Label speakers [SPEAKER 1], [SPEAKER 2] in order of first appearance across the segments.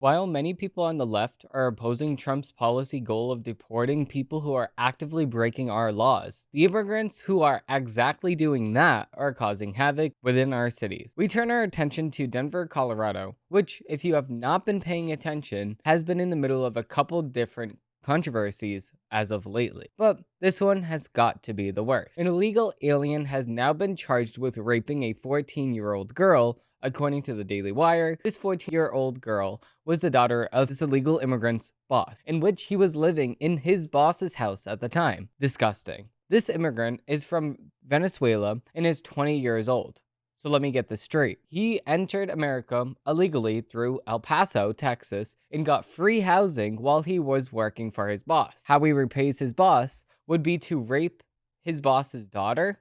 [SPEAKER 1] While many people on the left are opposing Trump's policy goal of deporting people who are actively breaking our laws, the immigrants who are exactly doing that are causing havoc within our cities. We turn our attention to Denver, Colorado, which, if you have not been paying attention, has been in the middle of a couple different controversies as of lately. But this one has got to be the worst. An illegal alien has now been charged with raping a 14-year-old girl. According to the Dailywire, this 14-year-old girl was the daughter of this illegal immigrant's boss, in which he was living in his boss's house at the time. Disgusting. This immigrant is from Venezuela and is 20 years old. So let me get this straight. He entered America illegally through El Paso, Texas, and got free housing while he was working for his boss. How he repays his boss would be to rape his boss's daughter.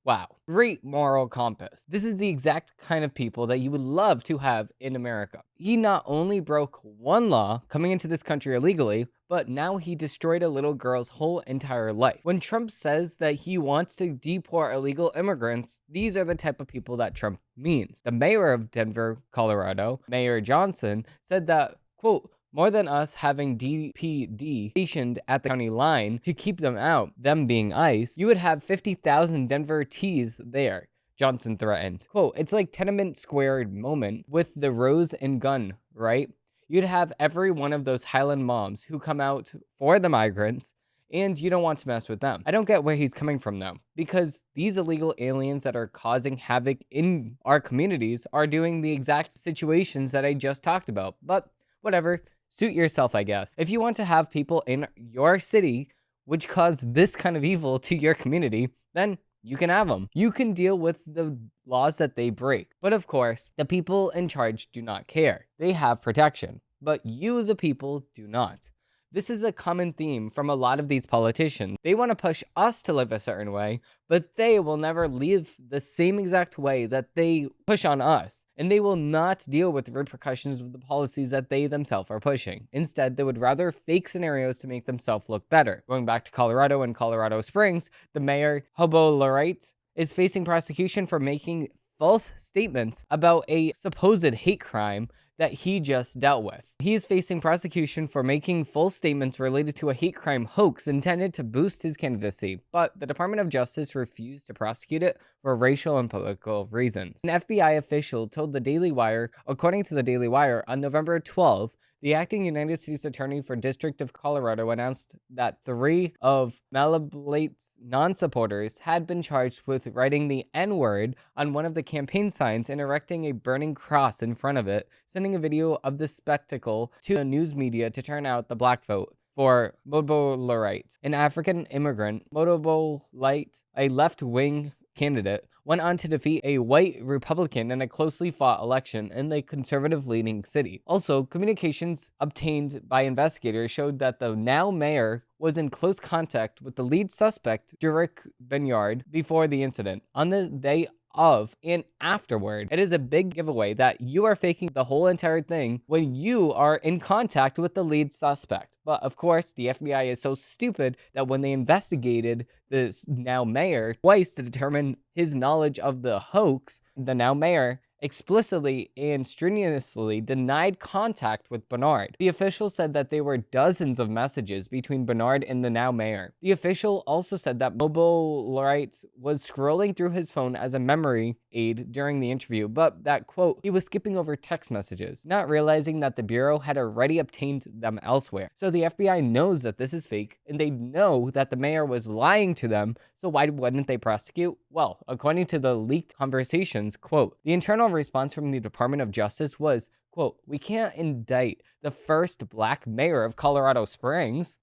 [SPEAKER 1] Wow, great moral compass. This is the exact kind of people that you would love to have in America. He not only broke one law coming into this country illegally, but now he destroyed a little girl's whole entire life. When Trump says that he wants to deport illegal immigrants, these are the type of people that Trump means. The mayor of Denver, Colorado, Mayor Johnston, said that, quote, more than us having DPD stationed at the county line to keep them out, them being ICE, you would have 50,000 Denverites there, Johnston threatened. Quote, it's like Tiananmen Square moment with the rose and gun, right? You'd have every one of those Highland moms who come out for the migrants, and you don't want to mess with them. I don't get where he's coming from though, because these illegal aliens that are causing havoc in our communities are doing the exact situations that I just talked about. But whatever. Suit yourself, I guess. If you want to have people in your city which cause this kind of evil to your community, then you can have them. You can deal with the laws that they break. But of course, the people in charge do not care. They have protection. But you, the people, do not. This is a common theme from a lot of these politicians. They want to push us to live a certain way, but they will never live the same exact way that they push on us. And they will not deal with the repercussions of the policies that they themselves are pushing. Instead, they would rather fake scenarios to make themselves look better. Going back to Colorado and Colorado Springs, the mayor, Mobolade, is facing prosecution for making false statements about a supposed hate crime that he just dealt with. He is facing prosecution for making false statements related to a hate crime hoax intended to boost his candidacy, but the Department of Justice refused to prosecute it for racial and political reasons. An FBI official told the Dailywire, according to the Dailywire, on November 12th, the acting United States Attorney for District of Colorado announced that 3 of Mobolade's non-supporters had been charged with writing the N-word on one of the campaign signs and erecting a burning cross in front of it, sending a video of the spectacle to the news media to turn out the black vote. For Mobolade, an African immigrant, Mobolade, a left-wing candidate, went on to defeat a white Republican in a closely fought election in the conservative-leaning city. Also, communications obtained by investigators showed that the now mayor was in close contact with the lead suspect, Derrick Bernard, before the incident. On the day of and afterward, it is a big giveaway that you are faking the whole entire thing when you are in contact with the lead suspect. But of course, the FBI is so stupid that when they investigated this now mayor twice to determine his knowledge of the hoax, the now mayor explicitly and strenuously denied contact with Bernard. The official said that there were dozens of messages between Bernard and the now mayor. The official also said that Mobolade was scrolling through his phone as a memory aid during the interview, but that, quote, he was skipping over text messages, not realizing that the Bureau had already obtained them elsewhere. So the FBI knows that this is fake, and they know that the mayor was lying to them, so why wouldn't they prosecute? Well, according to the leaked conversations, quote, the internal response from the Department of Justice was, quote, we can't indict the first black mayor of Colorado Springs.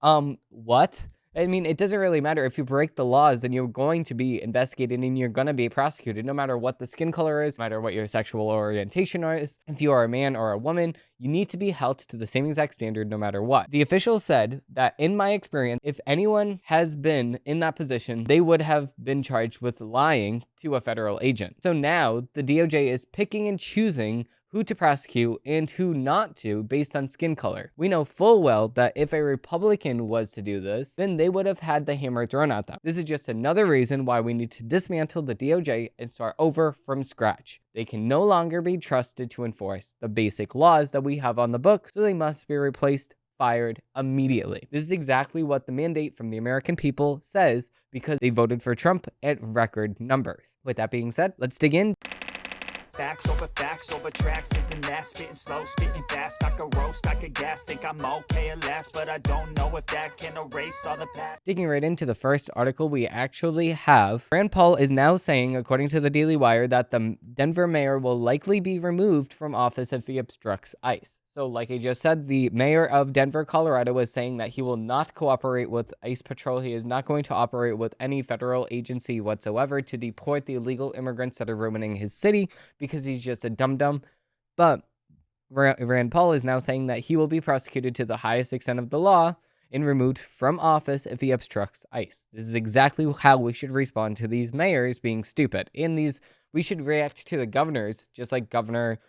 [SPEAKER 1] What? I mean, it doesn't really matter. If you break the laws, then you're going to be investigated and you're going to be prosecuted, no matter what the skin color is, no matter what your sexual orientation is. If you are a man or a woman, you need to be held to the same exact standard no matter what. The official said that, in my experience, if anyone has been in that position, they would have been charged with lying to a federal agent. So now the DOJ is picking and choosing who to prosecute and who not to based on skin color. We know full well that if a Republican was to do this, then they would have had the hammer thrown at them. This is just another reason why we need to dismantle the DOJ and start over from scratch. They can no longer be trusted to enforce the basic laws that we have on the books, so they must be replaced, fired immediately. This is exactly what the mandate from the American people says because they voted for Trump at record numbers. With that being said, let's dig in.
[SPEAKER 2] Facts over tracks, this and that, spitting slow, spitting fast, I could roast, I could gas, think I'm okay at last, but I don't know if that can erase all the past.
[SPEAKER 1] Digging right into the first article we actually have, Rand Paul is now saying, according to the Dailywire, that the Denver mayor will likely be removed from office if he obstructs ICE. So like I just said, the mayor of Denver, Colorado is saying that he will not cooperate with ICE patrol. He is not going to operate with any federal agency whatsoever to deport the illegal immigrants that are ruining his city because he's just a dum-dum. But Rand Paul is now saying that he will be prosecuted to the highest extent of the law and removed from office if he obstructs ICE. This is exactly how we should respond to these mayors being stupid. We should react to the governors, just like Governor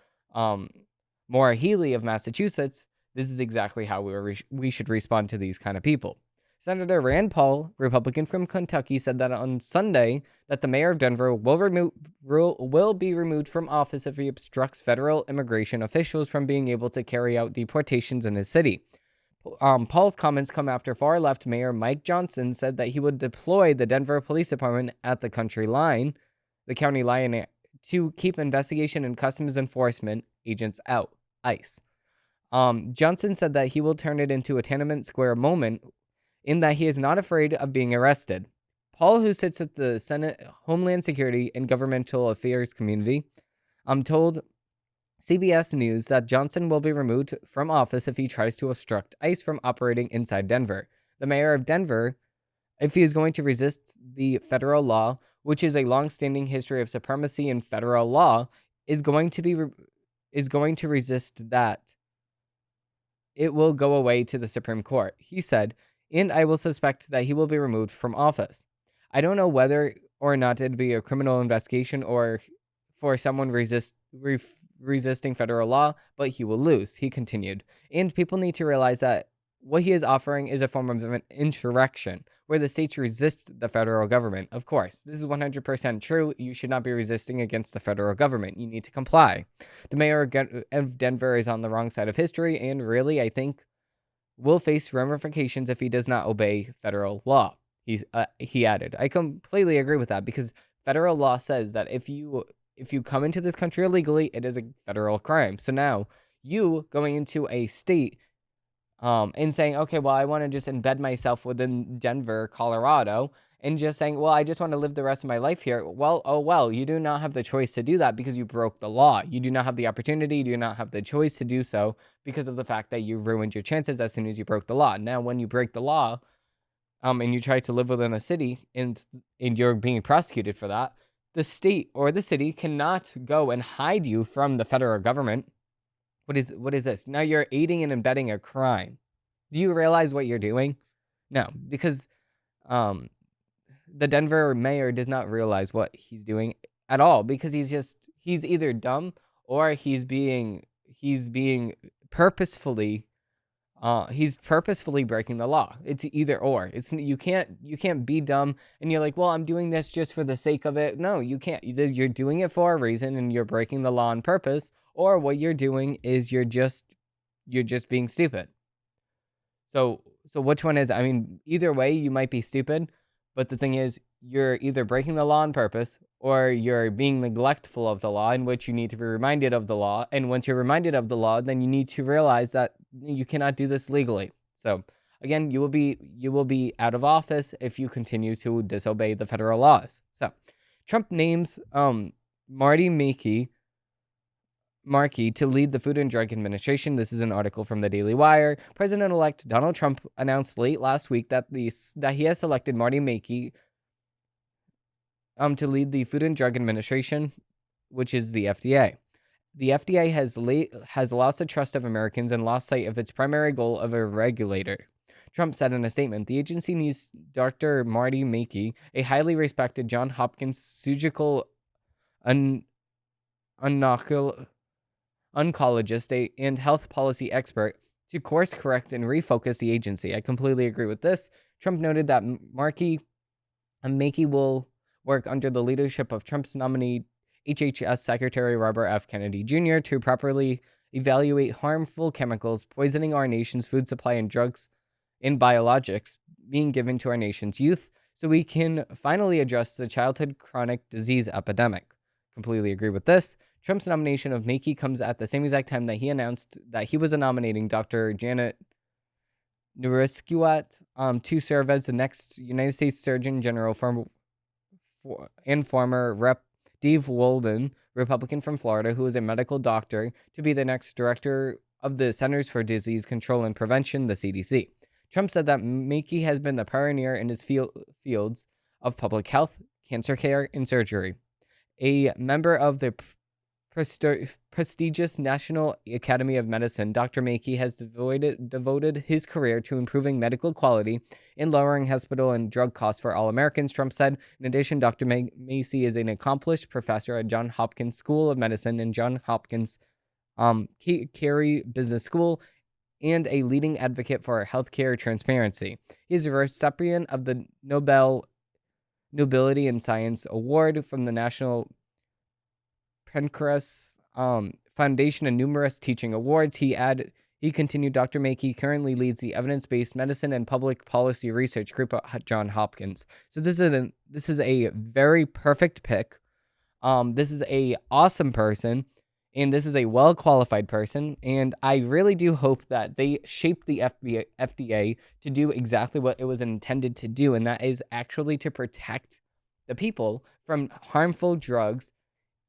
[SPEAKER 1] Maura Healey of Massachusetts. This is exactly how we should respond to these kind of people. Senator Rand Paul, Republican from Kentucky, said that on Sunday that the mayor of Denver will be removed from office if he obstructs federal immigration officials from being able to carry out deportations in his city. Paul's comments come after far-left Mayor Mike Johnston said that he would deploy the Denver Police Department at the county line, to keep investigation and customs enforcement agents out, ICE. Johnston said that he will turn it into a Tiananmen Square moment in that he is not afraid of being arrested. Paul, who sits at the Senate Homeland Security and Governmental Affairs Committee, told CBS News that Johnston will be removed from office if he tries to obstruct ICE from operating inside Denver. The mayor of Denver, if he is going to resist the federal law, which is a long-standing history of supremacy in federal law, is going to resist that, it will go away to the Supreme Court. He said, and I will suspect that he will be removed from office. I don't know whether or not it'd be a criminal investigation or for someone resisting federal law, but he will lose, he continued. And people need to realize that what he is offering is a form of an insurrection, where the states resist the federal government. Of course, this is 100% true. You should not be resisting against the federal government. You need to comply. The mayor of Denver is on the wrong side of history, and really, I think, will face ramifications if he does not obey federal law. He added. I completely agree with that, because federal law says that if you come into this country illegally, it is a federal crime. So now, you going into a state and saying, okay, well, I want to just embed myself within Denver, Colorado, and just saying, well, I just want to live the rest of my life here. Well, you do not have the choice to do that because you broke the law. You do not have the opportunity, you do not have the choice to do so because of the fact that you ruined your chances as soon as you broke the law. Now, when you break the law, and you try to live within a city and you're being prosecuted for that, the state or the city cannot go and hide you from the federal government. What is this? Now you're aiding and abetting a crime. Do you realize what you're doing? No, because the Denver mayor does not realize what he's doing at all, because he's either dumb or he's being purposefully breaking the law. It's either or. You can't be dumb and you're like, well, I'm doing this just for the sake of it. No, you can't. You're doing it for a reason and you're breaking the law on purpose. Or what you're doing is you're just being stupid. So which one is? I mean, either way, you might be stupid, but the thing is, you're either breaking the law on purpose or you're being neglectful of the law, in which you need to be reminded of the law. And once you're reminded of the law, then you need to realize that you cannot do this legally. So again, you will be out of office if you continue to disobey the federal laws. So Trump names Markey to lead the Food and Drug Administration. This is an article from the Dailywire. President-elect Donald Trump announced late last week that he has selected Marty Makey to lead the Food and Drug Administration, which is the FDA. The FDA has lost the trust of Americans and lost sight of its primary goal of a regulator. Trump said in a statement, the agency needs Dr. Marty Makey, a highly respected Johns Hopkins surgical oncologist, and health policy expert to course correct and refocus the agency. I completely agree with this. Trump noted that Makey will work under the leadership of Trump's nominee, HHS Secretary Robert F. Kennedy Jr., to properly evaluate harmful chemicals poisoning our nation's food supply and drugs and biologics being given to our nation's youth, so we can finally address the childhood chronic disease epidemic. Completely agree with this. Trump's nomination of Makey comes at the same exact time that he announced that he was nominating Dr. Janet Nourishkiwat to serve as the next United States Surgeon General and former Rep. Dave Walden, Republican from Florida, who is a medical doctor, to be the next director of the Centers for Disease Control and Prevention, the CDC. Trump said that Makey has been the pioneer in his fields of public health, cancer care, and surgery. A member of the prestigious National Academy of Medicine, Dr. Makey has devoted his career to improving medical quality and lowering hospital and drug costs for all Americans, Trump said. In addition, Dr. Macy is an accomplished professor at Johns Hopkins School of Medicine and Johns Hopkins Carey Business School, and a leading advocate for healthcare transparency. He is a recipient of the Nobility in Science Award from the National Pencrest Foundation and numerous teaching awards. He continued, Dr. Makey currently leads the evidence-based medicine and public policy research group at Johns Hopkins. So this is a very perfect pick. This is a awesome person, and this is a well-qualified person, and I really do hope that they shape the FDA to do exactly what it was intended to do, and that is actually to protect the people from harmful drugs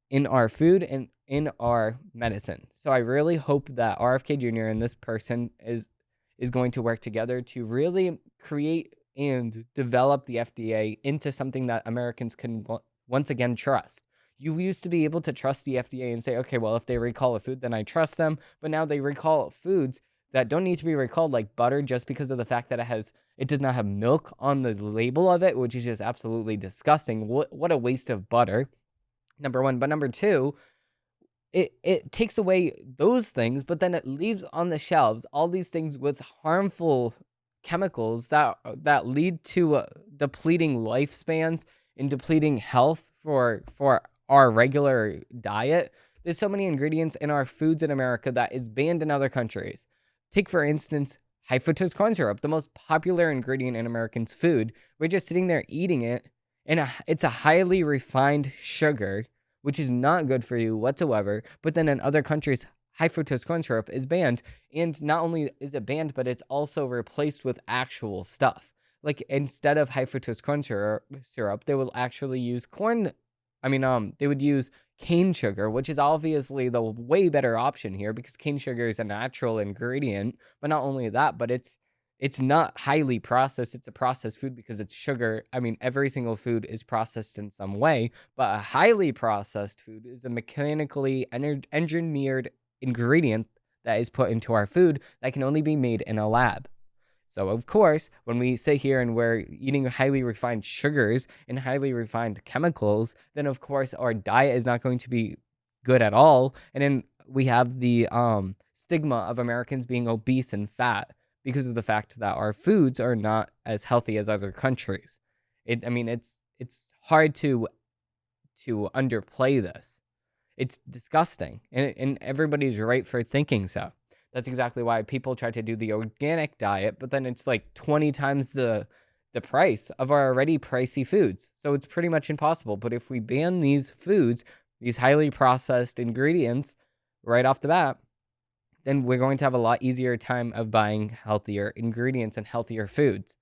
[SPEAKER 1] in our food and in our medicine. So I really hope that RFK Jr. and this person is going to work together to really create and develop the FDA into something that Americans can once again trust. You used to be able to trust the FDA and say, okay, well, if they recall a food, then I trust them. But now they recall foods that don't need to be recalled, like butter, just because of the fact that it does not have milk on the label of it, which is just absolutely disgusting. What a waste of butter. Number one. But number two, it takes away those things, but then it leaves on the shelves all these things with harmful chemicals that lead to depleting lifespans and depleting health for our regular diet. There's so many ingredients in our foods in America that is banned in other countries. Take, for instance, high fructose corn syrup, the most popular ingredient in Americans' food. We're just sitting there eating it, and it's a highly refined sugar, which is not good for you whatsoever. But then in other countries, high fructose corn syrup is banned, and not only is it banned, but it's also replaced with actual stuff. Like, instead of high fructose corn syrup, they will actually use they would use cane sugar, which is obviously the way better option here because cane sugar is a natural ingredient. But not only that, but it's not highly processed. It's a processed food because it's sugar. I mean, every single food is processed in some way, but a highly processed food is a mechanically engineered ingredient that is put into our food that can only be made in a lab. So, of course, when we sit here and we're eating highly refined sugars and highly refined chemicals, then, of course, our diet is not going to be good at all. And then we have the stigma of Americans being obese and fat because of the fact that our foods are not as healthy as other countries. It's hard to underplay this. It's disgusting, and everybody's right for thinking so. That's exactly why people try to do the organic diet, but then it's like 20 times the price of our already pricey foods. So it's pretty much impossible. But if we ban these foods, these highly processed ingredients right off the bat, then we're going to have a lot easier time of buying healthier ingredients and healthier foods.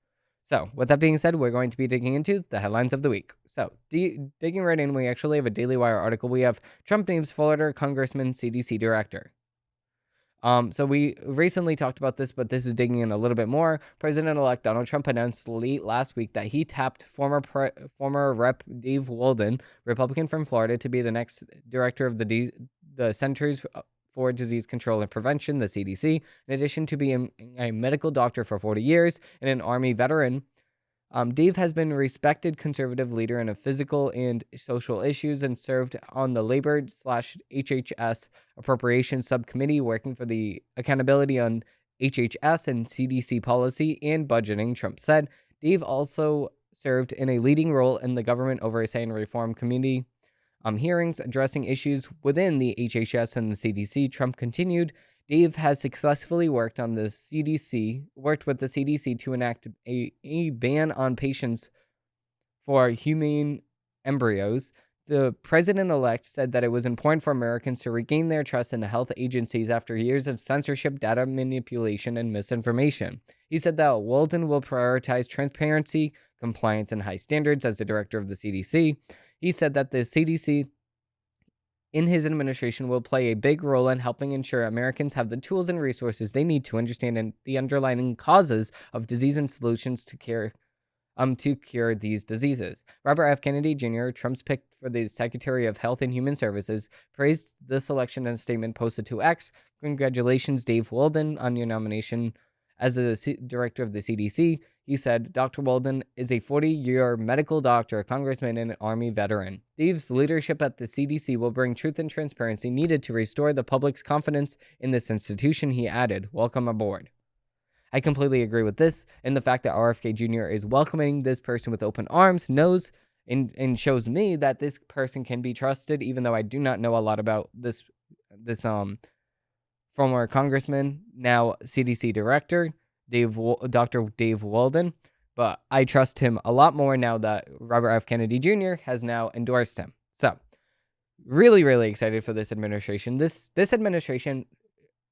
[SPEAKER 1] So with that being said, we're going to be digging into the headlines of the week. So digging right in, we actually have a Dailywire article. We have Trump names Florida Congressman CDC director. So we recently talked about this, but this is digging in a little bit more. President-elect Donald Trump announced late last week that he tapped former Rep. Dave Walden, Republican from Florida, to be the next director of the Centers for Disease Control and Prevention, the CDC, in addition to being a medical doctor for 40 years and an Army veteran. Dave has been a respected conservative leader in a physical and social issues and served on the Labor/HHS Appropriations Subcommittee, working for the accountability on HHS and CDC policy and budgeting, Trump said. Dave also served in a leading role in the Government Oversight and Reform Committee hearings addressing issues within the HHS and the CDC. Trump continued. Dave has successfully worked with the CDC to enact a ban on patients for human embryos. The president-elect said that it was important for Americans to regain their trust in the health agencies after years of censorship, data manipulation, and misinformation. He said that Walden will prioritize transparency, compliance, and high standards as the director of the CDC. He said that the CDC in his administration will play a big role in helping ensure Americans have the tools and resources they need to understand the underlying causes of disease and solutions to cure these diseases. Robert F. Kennedy Jr., Trump's pick for the Secretary of Health and Human Services, praised the selection in a statement posted to X. Congratulations, Dave Walden, on your nomination as the director of the CDC. He said, Dr. Walden is a 40-year medical doctor, a congressman, and an Army veteran. Dave's leadership at the CDC will bring truth and transparency needed to restore the public's confidence in this institution, he added. Welcome aboard. I completely agree with this, and the fact that RFK Jr. is welcoming this person with open arms knows and shows me that this person can be trusted, even though I do not know a lot about this former congressman, now CDC director, Dr. Dave Walden, but I trust him a lot more now that Robert F. Kennedy Jr. has now endorsed him. So, really, really excited for this administration. This administration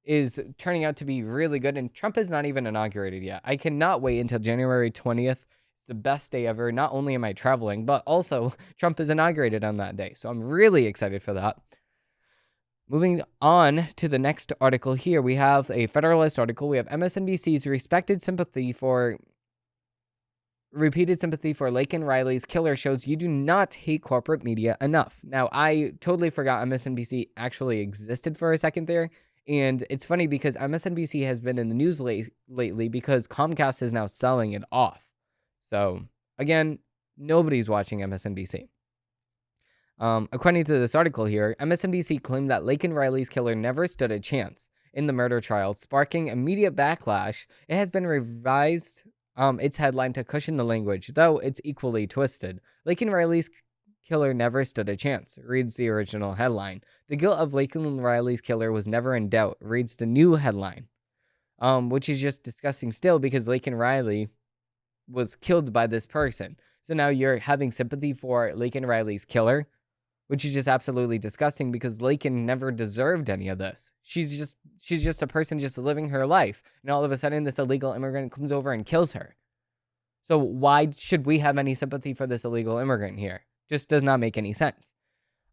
[SPEAKER 1] is turning out to be really good, and Trump is not even inaugurated yet. I cannot wait until January 20th. It's the best day ever. Not only am I traveling, but also Trump is inaugurated on that day. So I'm really excited for that. Moving on to the next article here, we have a Federalist article. We have MSNBC's repeated sympathy for Laken Riley's killer shows you do not hate corporate media enough. Now, I totally forgot MSNBC actually existed for a second there. And it's funny because MSNBC has been in the news lately because Comcast is now selling it off. So, again, nobody's watching MSNBC. According to this article here, MSNBC claimed that Laken Riley's killer never stood a chance in the murder trial, sparking immediate backlash. It has been revised its headline to cushion the language, though it's equally twisted. Laken Riley's killer never stood a chance, reads the original headline. The guilt of Laken Riley's killer was never in doubt, reads the new headline. Which is just disgusting still because Laken Riley was killed by this person. So now you're having sympathy for Laken Riley's killer, which is just absolutely disgusting because Laken never deserved any of this. She's just a person just living her life, and all of a sudden this illegal immigrant comes over and kills her. So why should we have any sympathy for this illegal immigrant here? Just does not make any sense.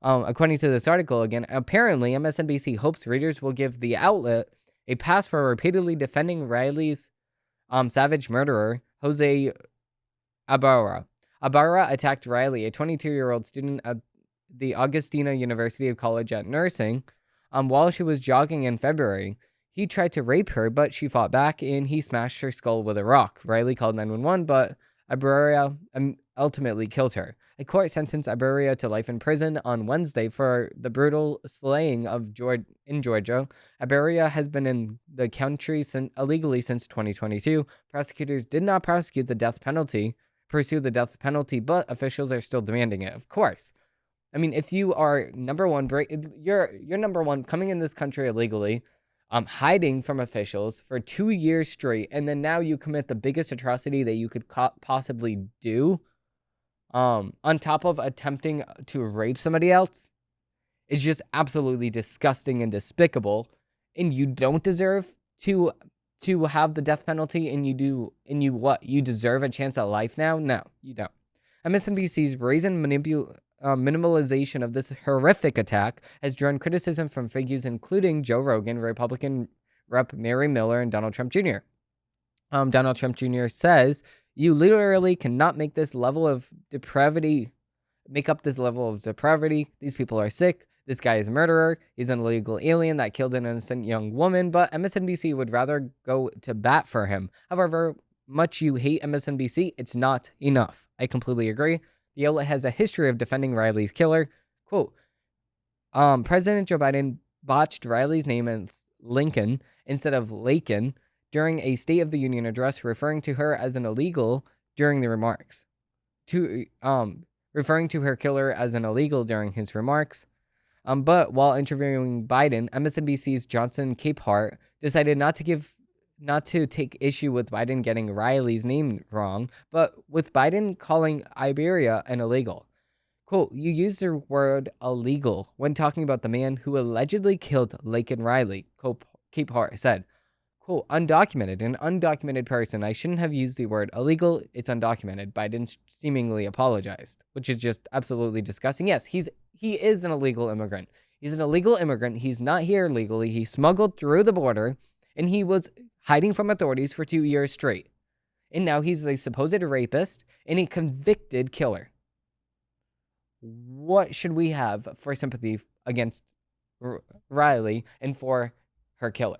[SPEAKER 1] According to this article, again, apparently MSNBC hopes readers will give the outlet a pass for repeatedly defending Riley's savage murderer, Jose Ibarra. Ibarra attacked Riley, a 22-year-old student at the Augustina University of College at nursing, while she was jogging in February. He tried to rape her, but she fought back, and he smashed her skull with a rock. Riley called 911, but Ibarra ultimately killed her. A court sentenced Ibarra to life in prison on Wednesday for the brutal slaying in Georgia. Ibarra has been in the country illegally since 2022. Prosecutors did not pursue the death penalty, but officials are still demanding it, of course. I mean, if you are you're number one coming in this country illegally, hiding from officials for 2 years straight, and then now you commit the biggest atrocity that you could possibly do, on top of attempting to rape somebody else, is just absolutely disgusting and despicable. And you don't deserve to have the death penalty, and you deserve a chance at life now? No, you don't. MSNBC's brazen minimalization of this horrific attack has drawn criticism from figures including Joe Rogan, Republican Rep. Mary Miller, and Donald Trump Jr. Donald Trump Jr. says, you literally cannot make up this level of depravity. These people are sick. This guy is a murderer. He's an illegal alien that killed an innocent young woman, but MSNBC would rather go to bat for him. However, much you hate MSNBC, it's not enough. I completely agree. The outlet has a history of defending Riley's killer. Quote, President Joe Biden botched Riley's name as Lincoln instead of Lakin during a State of the Union address, referring to her as an illegal during the remarks. Referring to her killer as an illegal during his remarks. But while interviewing Biden, MSNBC's Johnston Capehart decided not to take issue with Biden getting Riley's name wrong, but with Biden calling Iberia an illegal. Quote, you used the word illegal when talking about the man who allegedly killed Laken Riley, Capehart said. Quote, an undocumented person. I shouldn't have used the word illegal. It's undocumented. Biden seemingly apologized, which is just absolutely disgusting. Yes, he is an illegal immigrant. He's an illegal immigrant. He's not here legally. He smuggled through the border, and he was hiding from authorities for 2 years straight. And now he's a supposed rapist and a convicted killer. What should we have for sympathy against Riley and for her killer?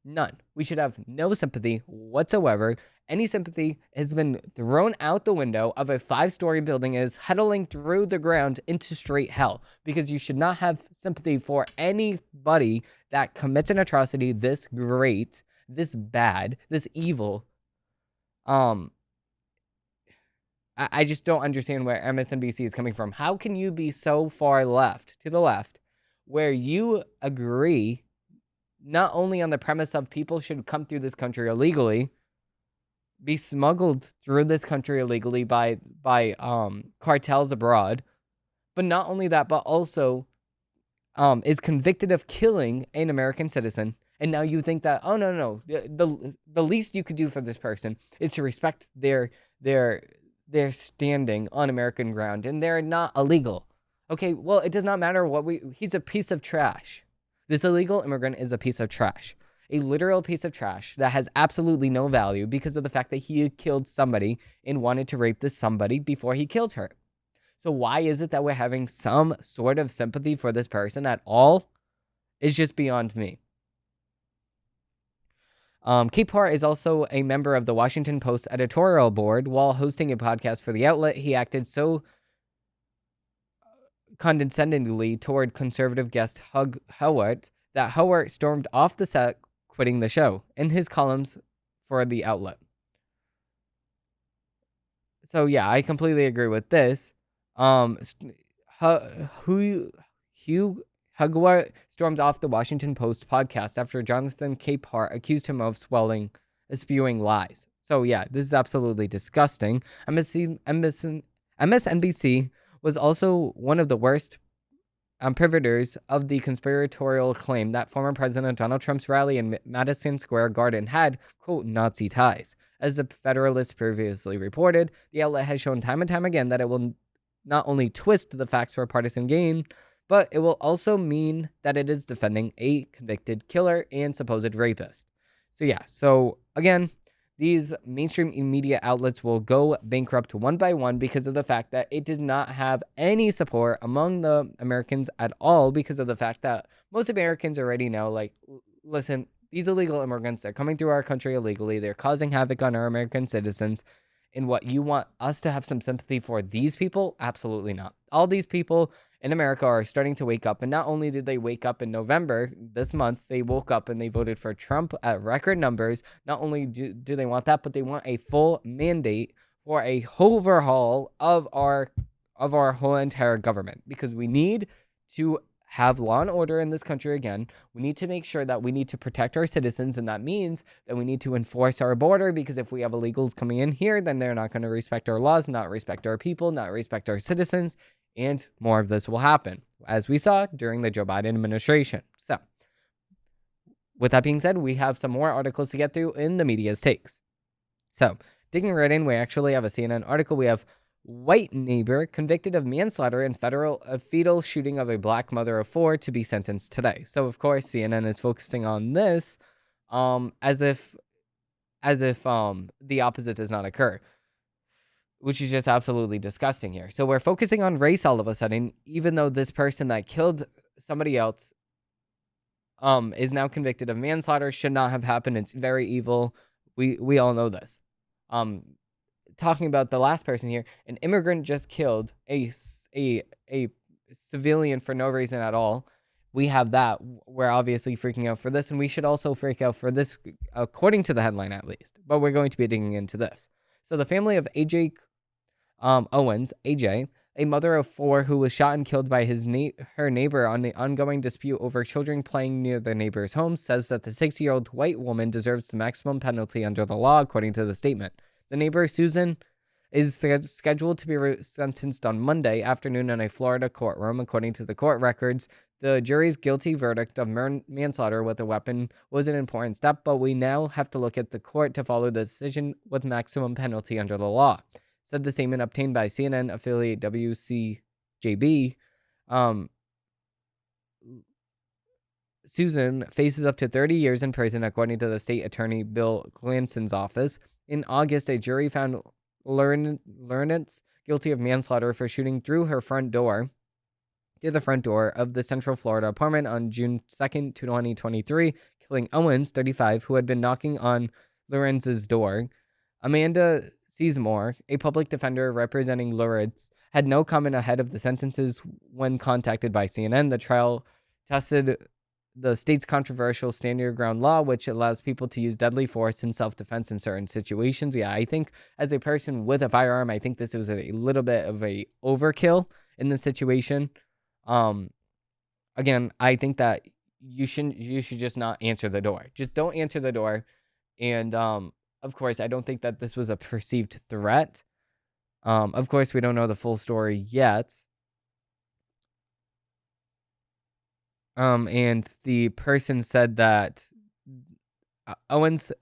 [SPEAKER 1] None. We should have no sympathy whatsoever. Any sympathy has been thrown out the window of a 5-story building and is huddling through the ground into straight hell, because you should not have sympathy for anybody that commits an atrocity this great, this bad, this evil. I just don't understand where MSNBC is coming from. How can you be so far left, to the left, where you agree not only on the premise of people should come through this country illegally, be smuggled through this country illegally by cartels abroad, but not only that, but also is convicted of killing an American citizen, and now you think that, oh, no, the least you could do for this person is to respect their standing on American ground, and they're not illegal. Okay, well, it does not matter he's a piece of trash. This illegal immigrant is a piece of trash. A literal piece of trash that has absolutely no value because of the fact that he killed somebody and wanted to rape this somebody before he killed her. So why is it that we're having some sort of sympathy for this person at all? It's just beyond me. Capehart is also a member of the Washington Post editorial board. While hosting a podcast for the outlet, he acted so condescendingly toward conservative guest Howard that Howard stormed off the set, quitting the show in his columns for the outlet. So yeah, I completely agree with this. Hugh Hugwart storms off the Washington Post podcast after Jonathan Capehart accused him of spewing lies. So yeah, this is absolutely disgusting. MSNBC was also one of the worst purveyors of the conspiratorial claim that former President Donald Trump's rally in Madison Square Garden had, quote, Nazi ties. As the Federalist previously reported, the outlet has shown time and time again that it will not only twist the facts for partisan gain, but it will also mean that it is defending a convicted killer and supposed rapist. So yeah, so again, these mainstream media outlets will go bankrupt one by one because of the fact that it does not have any support among the Americans at all, because of the fact that most Americans already know, like, listen, these illegal immigrants, they're coming through our country illegally, they're causing havoc on our American citizens, and what, you want us to have some sympathy for these people? Absolutely not. All these people in America are starting to wake up, and not only did they wake up in November this month, they woke up and they voted for Trump at record numbers. Not only do they want that, but they want a full mandate for a overhaul of our whole entire government, because we need to have law and order in this country again. We need to make sure that we need to protect our citizens, and that means that we need to enforce our border, because if we have illegals coming in here, then they're not going to respect our laws, not respect our people, not respect our citizens. And more of this will happen, as we saw during the Joe Biden administration. So, with that being said, we have some more articles to get through in the media's takes. So, digging right in, we actually have a CNN article. We have white neighbor convicted of manslaughter in fatal shooting of a black mother of 4 to be sentenced today. So, of course, CNN is focusing on this as if the opposite does not occur, which is just absolutely disgusting here. So we're focusing on race all of a sudden, even though this person that killed somebody else is now convicted of manslaughter. Should not have happened. It's very evil. We all know this. Talking about the last person here, an immigrant just killed a civilian for no reason at all. We have that. We're obviously freaking out for this, and we should also freak out for this, according to the headline at least. But we're going to be digging into this. So the family of AJ Owens, AJ, a mother of 4 who was shot and killed by her neighbor on the ongoing dispute over children playing near their neighbor's home, says that the 60-year-old white woman deserves the maximum penalty under the law, according to the statement. The neighbor, Susan, is scheduled to be sentenced on Monday afternoon in a Florida courtroom. According to the court records, the jury's guilty verdict of manslaughter with a weapon was an important step, but we now have to look at the court to follow the decision with maximum penalty under the law, said the statement obtained by CNN affiliate WCJB. Susan faces up to 30 years in prison, according to the state attorney Bill Glanson's office. In August, a jury found Lernitz guilty of manslaughter for shooting through the front door of the Central Florida apartment on June 2nd, 2023, killing Owens, 35, who had been knocking on Lorenz's door. Amanda Sizemore, a public defender representing Lawrence, had no comment ahead of the sentences when contacted by CNN. The trial tested the state's controversial stand your ground law, which allows people to use deadly force in self-defense in certain situations. Yeah, I think as a person with a firearm, I think this was a little bit of a overkill in this situation. Again, I think that you should just not answer the door. Just don't answer the door. And of course, I don't think that this was a perceived threat. Of course, we don't know the full story yet. And the person said that Owens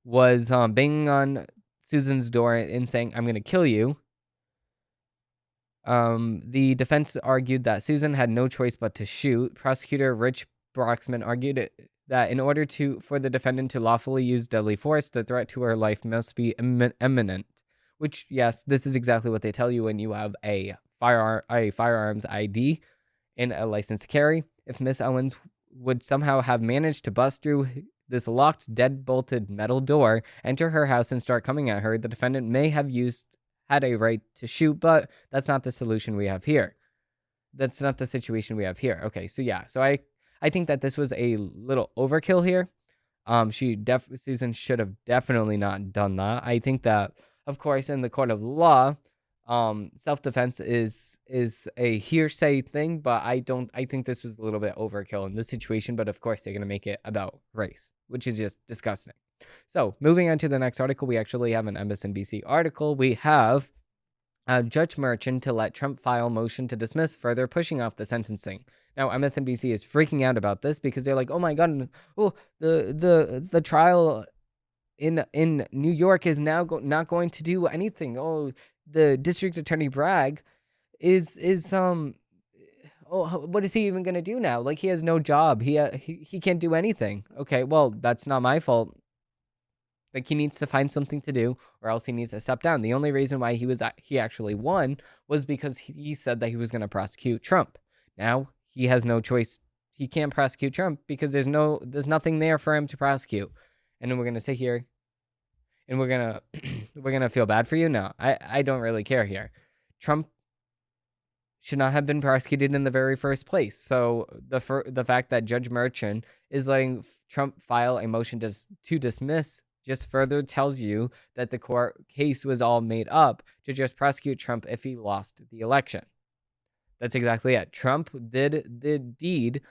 [SPEAKER 1] was banging on Susan's door and saying, "I'm going to kill you." The defense argued that Susan had no choice but to shoot. Prosecutor Rich Broxman argued that in order for the defendant to lawfully use deadly force, the threat to her life must be imminent. Which, yes, this is exactly what they tell you when you have a firearms ID and a license to carry. If Miss Owens would somehow have managed to bust through this locked, dead-bolted metal door, enter her house, and start coming at her, the defendant may have had a right to shoot, but that's not the solution we have here. That's not the situation we have here. Okay, so yeah, so I think that this was a little overkill here. Susan should have definitely not done that. I think that, of course, in the court of law, self-defense is a hearsay thing, but I think this was a little bit overkill in this situation. But of course, they're going to make it about race, which is just disgusting. So moving on to the next article, we actually have an MSNBC article. We have Judge Merchan to let Trump file motion to dismiss, further pushing off the sentencing. Now, MSNBC is freaking out about this because they're like, "Oh my God, the trial in New York is now not going to do anything. Oh, the district attorney Bragg is what is he even going to do now? Like, he has no job. He can't do anything." Okay, well, that's not my fault. Like, he needs to find something to do, or else he needs to step down. The only reason why he actually won was because he said that he was going to prosecute Trump. Now he has no choice. He can't prosecute Trump because there's nothing there for him to prosecute. And then we're gonna sit here, and we're gonna feel bad for you. No, I don't really care here. Trump should not have been prosecuted in the very first place. So the fact that Judge Merchan is letting Trump file a motion to dismiss just further tells you that the court case was all made up to just prosecute Trump if he lost the election. That's exactly it. Trump did the deed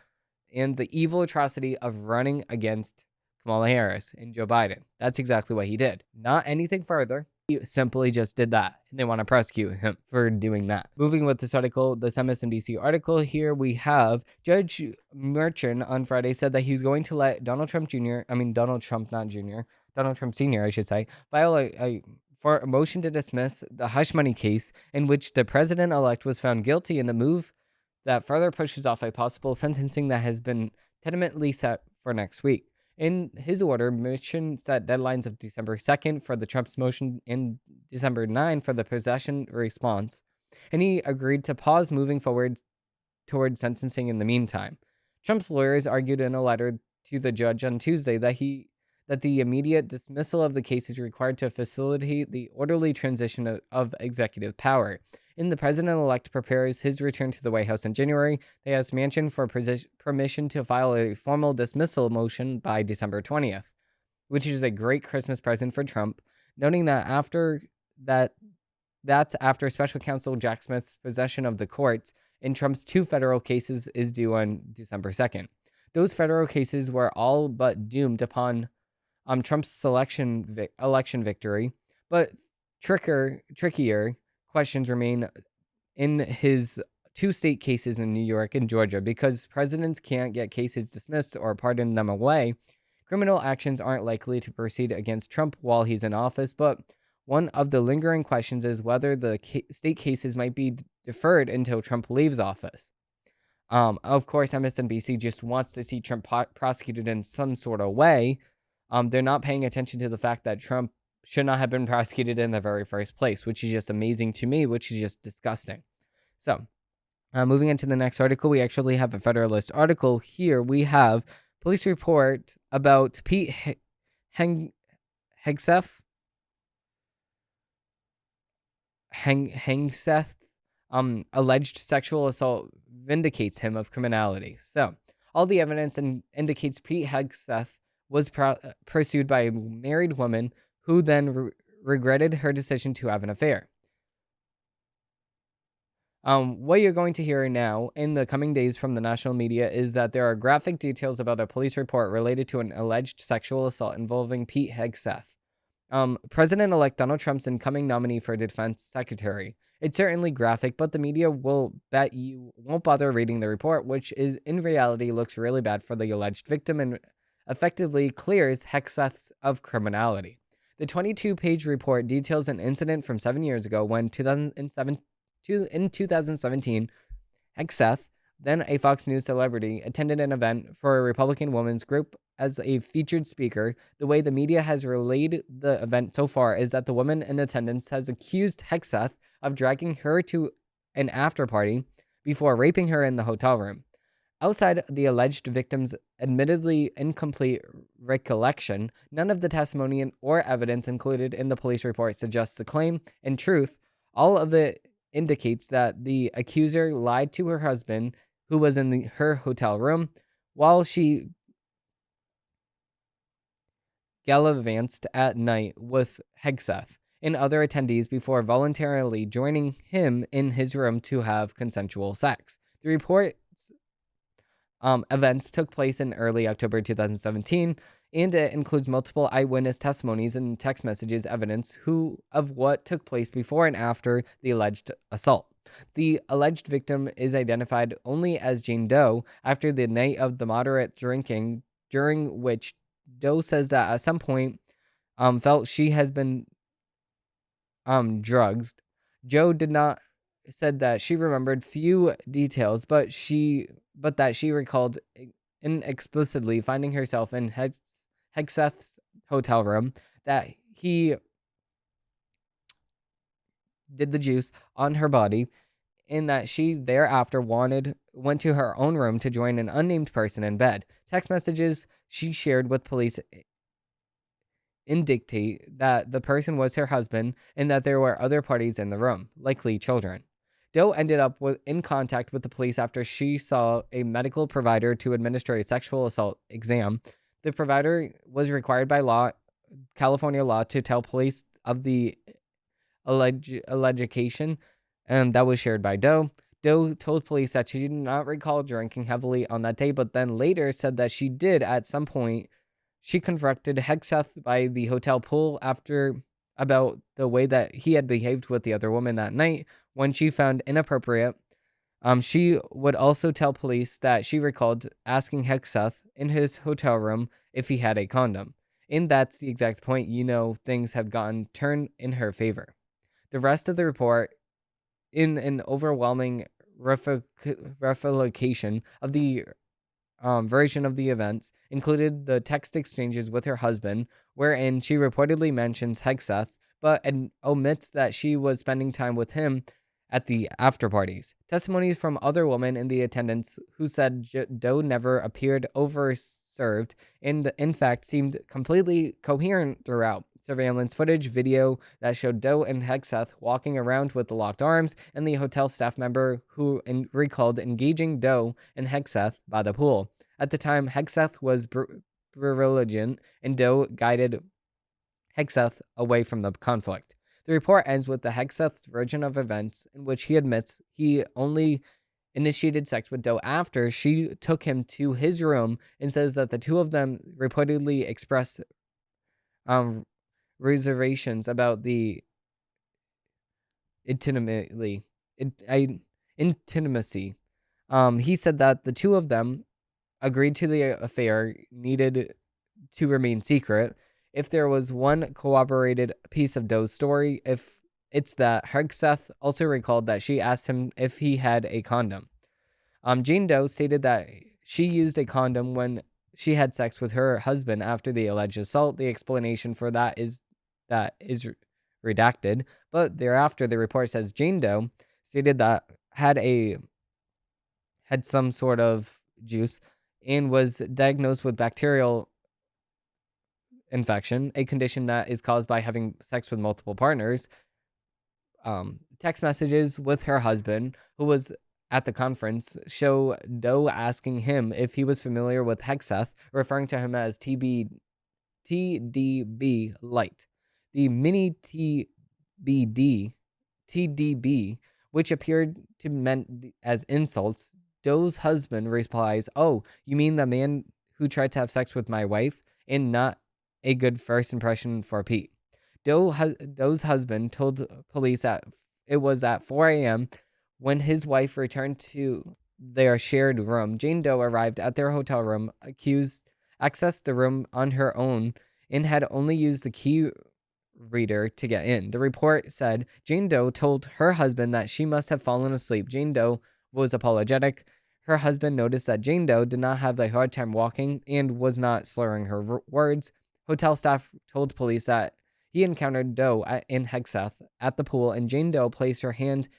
[SPEAKER 1] and the evil atrocity of running against Kamala Harris and Joe Biden. That's exactly what he did. Not anything further. He simply just did that, and they want to prosecute him for doing that. Moving with this article, this MSNBC article, here we have Judge Merchan on Friday said that he was going to let Donald Trump Sr., I should say, file for a motion to dismiss the hush money case in which the president-elect was found guilty in a move that further pushes off a possible sentencing that has been tentatively set for next week. In his order, Merchan set deadlines of December 2nd for the Trump's motion and December 9 for the possession response, and he agreed to pause moving forward toward sentencing in the meantime. Trump's lawyers argued in a letter to the judge on Tuesday that that the immediate dismissal of the case is required to facilitate the orderly transition of executive power. The president-elect prepares his return to the White House in January, they asked Manchin for permission to file a formal dismissal motion by December 20th, which is a great Christmas present for Trump, noting that that's after special counsel Jack Smith's possession of the courts in Trump's 2 federal cases is due on December 2nd. Those federal cases were all but doomed upon Trump's election victory, but trickier questions remain in his 2 state cases in New York and Georgia. Because presidents can't get cases dismissed or pardon them away, criminal actions aren't likely to proceed against Trump while he's in office, but one of the lingering questions is whether the state cases might be deferred until Trump leaves office. Of course, MSNBC just wants to see Trump prosecuted in some sort of way. They're not paying attention to the fact that Trump should not have been prosecuted in the very first place, which is just amazing to me, which is just disgusting. So, moving into the next article, we actually have a Federalist article. Here we have police report about Pete Hegseth, alleged sexual assault vindicates him of criminality. So, all the evidence indicates Pete Hegseth was pursued by a married woman who then regretted her decision to have an affair. What you're going to hear now in the coming days from the national media is that there are graphic details about a police report related to an alleged sexual assault involving Pete Hegseth, President-elect Donald Trump's incoming nominee for defense secretary. It's certainly graphic, but the media will bet you won't bother reading the report, which is in reality looks really bad for the alleged victim and effectively clears Hegseth of criminality. The 22-page report details an incident from 7 years ago when in 2017, Hegseth, then a Fox News celebrity, attended an event for a Republican women's group as a featured speaker. The way the media has relayed the event so far is that the woman in attendance has accused Hegseth of dragging her to an after party before raping her in the hotel room. Outside the alleged victim's admittedly incomplete recollection, none of the testimony or evidence included in the police report suggests the claim. In truth, all of it indicates that the accuser lied to her husband, who was in her hotel room, while she gallivanted at night with Hegseth and other attendees before voluntarily joining him in his room to have consensual sex. The report's events took place in early October 2017, and it includes multiple eyewitness testimonies and text messages evidence of what took place before and after the alleged assault. The alleged victim is identified only as Jane Doe after the night of the moderate drinking, during which Doe says that at some point felt she has been drugged. Joe did not said that she remembered few details, but that she recalled inexplicably finding herself in Hegseth's hotel room, that he did the juice on her body, and that she thereafter went to her own room to join an unnamed person in bed. Text messages she shared with police indicate that the person was her husband and that there were other parties in the room, likely children. Doe ended up in contact with the police after she saw a medical provider to administer a sexual assault exam. The provider was required by California law, to tell police of the allegation, and that was shared by Doe. Doe told police that she did not recall drinking heavily on that day, but then later said that she did at some point. She confronted Hegseth by the hotel pool about the way that he had behaved with the other woman that night, when she found inappropriate. She would also tell police that she recalled asking Hegseth in his hotel room if he had a condom. And that's the exact point, things have turned in her favor. The rest of the report, in an overwhelming replication of the version of the events, included the text exchanges with her husband, wherein she reportedly mentions Hegseth, but omits that she was spending time with him at the after parties. Testimonies from other women in the attendance who said Doe never appeared over served and, in fact, seemed completely coherent throughout. Surveillance footage video that showed Doe and Hegseth walking around with locked arms, and the hotel staff member who recalled engaging Doe and Hegseth by the pool. At the time, Hegseth was brilliant, and Doe guided Hegseth away from the conflict. The report ends with the Hegseth's version of events, in which he admits he only initiated sex with Doe after she took him to his room, and says that the two of them reportedly expressed reservations about the intimacy. He said that the two of them agreed to the affair needed to remain secret. If there was one corroborated piece of Doe's story, if it's that Hegseth also recalled that she asked him if he had a condom. Jane Doe stated that she used a condom when she had sex with her husband after the alleged assault. The explanation for that is redacted, but thereafter the report says Jane Doe stated that had some sort of juice and was diagnosed with bacterial infection, a condition that is caused by having sex with multiple partners. Text messages with her husband, who was at the conference, show Doe asking him if he was familiar with Hegseth, referring to him as TDB Light. The mini TDB, which appeared to meant as insults. Doe's husband replies, "Oh, you mean the man who tried to have sex with my wife?" And not a good first impression for Pete. Doe's husband told police that it was at 4 a.m. when his wife returned to their shared room. Jane Doe arrived at their hotel room, accessed the room on her own, and had only used the key reader to get in. The report said Jane Doe told her husband that she must have fallen asleep. Jane Doe was apologetic. Her husband noticed that Jane Doe did not have a hard time walking and was not slurring her words. Hotel staff told police that he encountered Doe in Hegseth at the pool, and Jane Doe placed her hand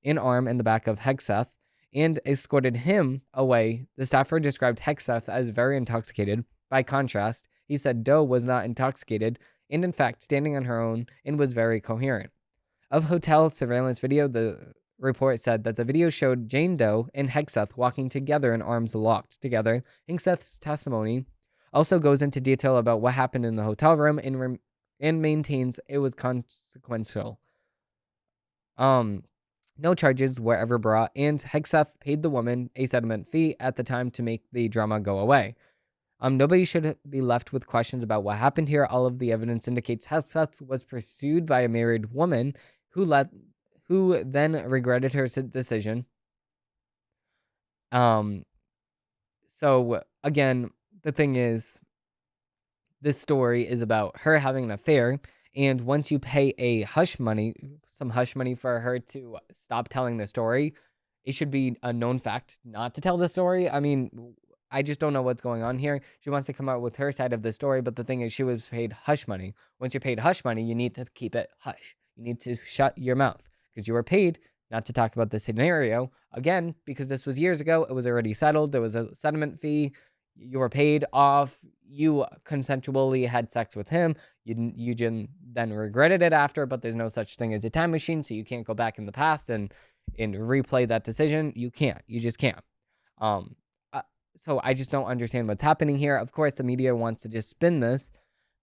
[SPEAKER 1] and arm in the back of Hegseth and escorted him away. The staffer described Hegseth as very intoxicated. By contrast, he said Doe was not intoxicated and, in fact, standing on her own and was very coherent. Of hotel surveillance video, the report said that the video showed Jane Doe and Hegseth walking together in arms locked together. Hegseth's testimony also goes into detail about what happened in the hotel room and maintains it was consequential. No charges were ever brought, and Hegseth paid the woman a settlement fee at the time to make the drama go away. Nobody should be left with questions about what happened here. All of the evidence indicates Hegseth was pursued by a married woman who then regretted her decision. So again, the thing is, this story is about her having an affair, and once you pay some hush money for her to stop telling the story, it should be a known fact not to tell the story. I mean, I just don't know what's going on here. She wants to come out with her side of the story, but the thing is, she was paid hush money. Once you're paid hush money, you need to keep it hush. You need to shut your mouth, because you were paid not to talk about the scenario. Again, because this was years ago, it was already settled. There was a settlement fee. You were paid off. You consensually had sex with him. You then regretted it after, but there's no such thing as a time machine, so you can't go back in the past and replay that decision. You can't. You just can't. So I just don't understand what's happening here. Of course, the media wants to just spin this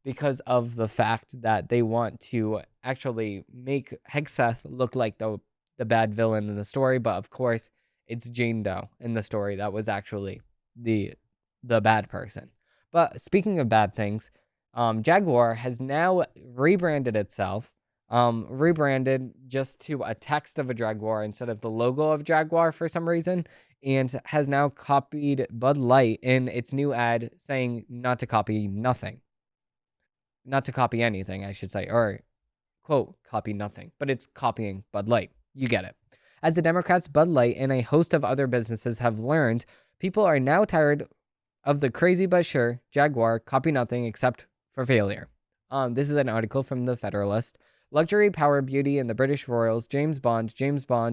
[SPEAKER 1] because of the fact that they want to actually make Hegseth look like the bad villain in the story. But of course, it's Jane Doe in the story that was actually the bad person. But speaking of bad things, Jaguar has now rebranded itself, rebranded just to a text of a Jaguar instead of the logo of Jaguar for some reason, and has now copied Bud Light in its new ad saying not to copy anything, I should say, or quote, copy nothing, but it's copying Bud Light. You get it. As the Democrats, Bud Light, and a host of other businesses have learned, people are now tired of the crazy but sure Jaguar copy nothing except for failure. This is an article from The Federalist. Luxury, power, beauty, and the British royals, James Bond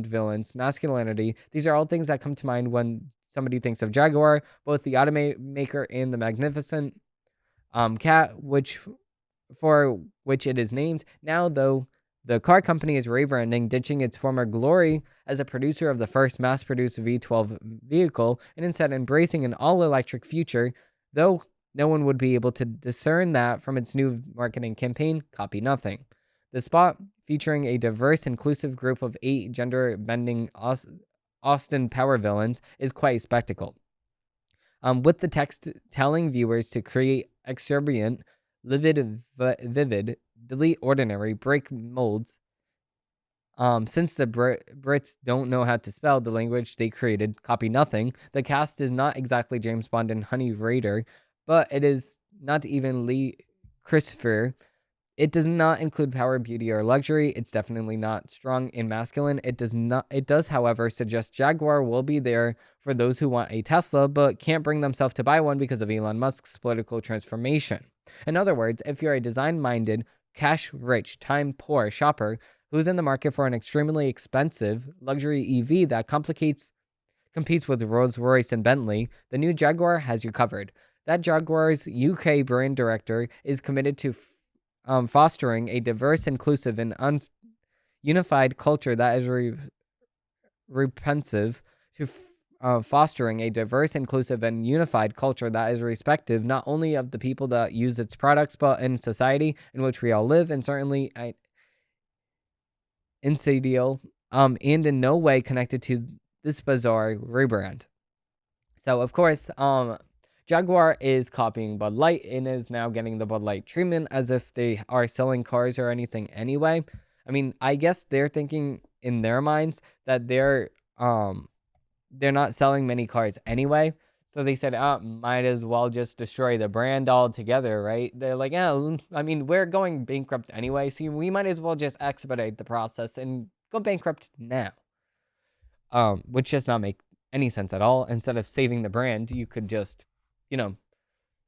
[SPEAKER 1] villains, masculinity. These are all things that come to mind when somebody thinks of Jaguar, both the automaker and the magnificent cat, for which it is named. Now, though, the car company is rebranding, ditching its former glory as a producer of the first mass-produced V12 vehicle, and instead embracing an all-electric future, though no one would be able to discern that from its new marketing campaign, Copy Nothing. The spot, featuring a diverse, inclusive group of 8 gender-bending Austin power villains, is quite a spectacle. With the text telling viewers to create exuberant, vivid, delete ordinary, break molds. Since the Brits don't know how to spell the language they created, Copy Nothing, the cast is not exactly James Bond and Honey Raider, but it is not even Lee Christopher. It does not include power, beauty, or luxury. It's definitely not strong and masculine. It does, however, suggest Jaguar will be there for those who want a Tesla, but can't bring themselves to buy one because of Elon Musk's political transformation. In other words, if you're a design-minded, cash-rich, time-poor shopper who's in the market for an extremely expensive luxury EV that competes with Rolls-Royce and Bentley, the new Jaguar has you covered. That Jaguar's UK brand director is committed to fostering a diverse, inclusive, and unified culture that is repensive to fostering a diverse, inclusive, and unified culture that is respective not only of the people that use its products, but in society in which we all live, and certainly insidial, and in no way connected to this bizarre rebrand. So, of course, Jaguar is copying Bud Light and is now getting the Bud Light treatment as if they are selling cars or anything anyway. I mean, I guess they're thinking in their minds that they're not selling many cars anyway. So they said, might as well just destroy the brand altogether, right? They're like, yeah, I mean, we're going bankrupt anyway, so we might as well just expedite the process and go bankrupt now. Which does not make any sense at all. Instead of saving the brand, you could just,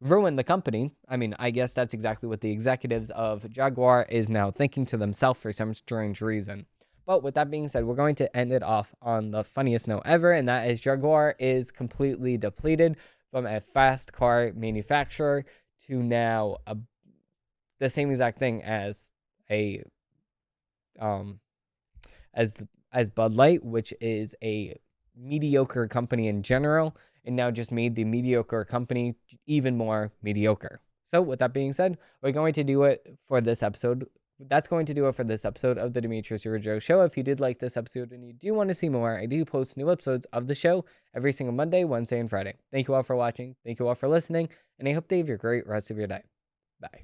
[SPEAKER 1] ruin the company. I mean, I guess that's exactly what the executives of Jaguar is now thinking to themselves for some strange reason. But with that being said, we're going to end it off on the funniest note ever, and that is Jaguar is completely depleted from a fast car manufacturer to now the same exact thing as as Bud Light, which is a mediocre company in general, and now just made the mediocre company even more mediocre. So with that being said, we're going to do it for this episode. That's going to do it for this episode of the Demetrius Joe Show. If you did like this episode and you do want to see more, I do post new episodes of the show every single Monday, Wednesday, and Friday. Thank you all for watching. Thank you all for listening, and I hope that you have a great rest of your day. Bye.